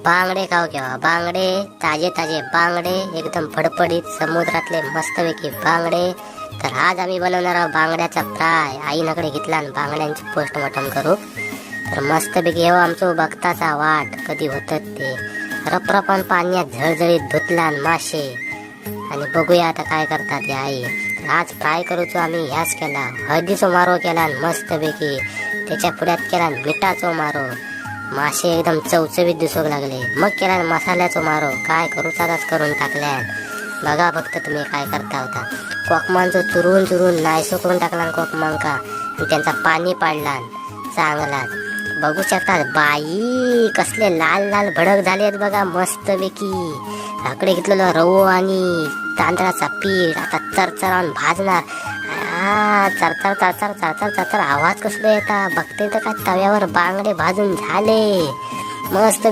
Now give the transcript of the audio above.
बांगडे खाऊ केव्हा बांगडे, ताजे ताजे बांगडे, एकदम फडफडीत समुद्रातले मस्तपैकी बांगडे. तर आज आम्ही बनवणार आहोत बांगड्याचा फ्राय. आईनाकडे घेतला आणि बांगड्यांची पोस्टमॉर्टम करू. तर मस्तपैकी हे आमचं बघताचा वाट कधी होतं ते. रपरपण पाण्यात झळझळीत धुतलान मासे. आणि बघूया आता काय करतात या आई. आज फ्राय करूचो आम्ही ह्याच केला, हळदीचो मारो केला मस्तपैकी. त्याच्या पुढ्यात केला मिठाचो मारो. मासे एकदम चवचवीत दिसू लागले. मग केला मसाल्याचो मारो. काय करूचाच करून टाकल्या. बघा फक्त तुम्ही काय करता होता. कोकमांचो चुरून चुरून नायसो करून टाकला कोकमांका. त्यांचा पाणी पाडला चांगला. बघू शकतात बाई कसले लाल लाल भडक झाले आहेत बघा मस्तपैकी. लाकडे घेतलेलं रवो आणि तांदळाचा पीठ आता चरचरावून भाजणार. चरचर चरचर चरचर चरचर आवाज कसले येतात बघते तर काय तव्यावर बांगडे भाजून झाले मस्त.